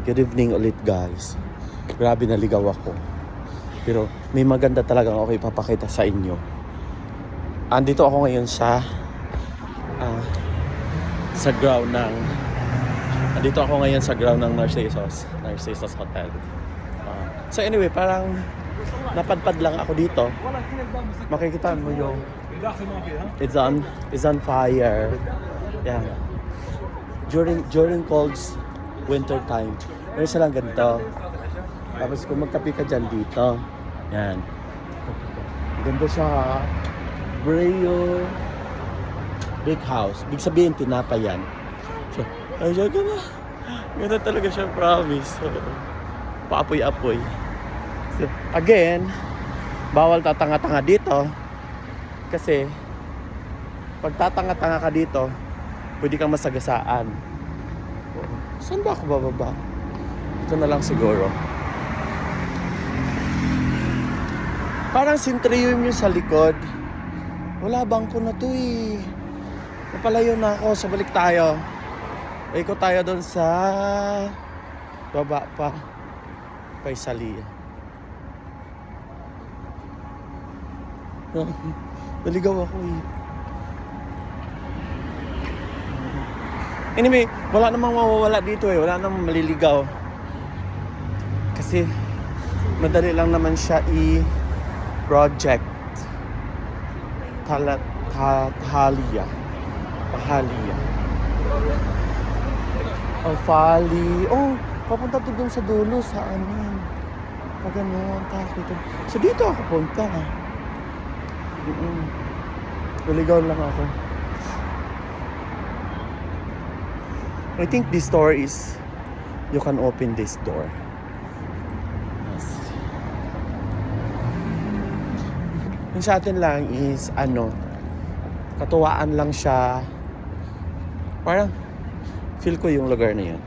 Good evening ulit guys. Grabe naligaw ako. Pero may maganda talagang ako ipapakita sa inyo. Andito ako ngayon sa ground ng Narcissus Hotel. So anyway, parang napadpad lang ako dito. Makikita mo yung it's on fire. Yan. During cold winter time, meron silang ganito. Tapos kung magkape ka dyan dito, yan. Ganda siya. Brio Big House. Big sabihin, tinapa yan. So, ay, siya ganda. Ganda talaga siya, promise. So, paapoy-apoy. So, again, bawal tatanga-tanga dito. Kasi, pag tatanga-tanga ka dito, pwede kang masagasaan. Saan ba ako bababa? Ito na lang siguro. Parang Centrium yung sa likod. Wala, bangko na to eh. Napalayo na ako. So balik tayo. Ikot tayo doon sa baba pa. Paisalia. Naligaw ako eh. Anyway, wala namang mawawala dito eh. Wala namang maliligaw. Kasi madali lang naman siya i-project. Tahalia. Oh, Fali. Oh, papunta to dun sa dulo sa amin. Pag ganun, takot. So dito ako punta. Naligaw lang ako. I think this door is, you can open this door. Yes. Yung sa atin lang is, katuwaan lang siya. Parang, feel ko yung lugar na yun.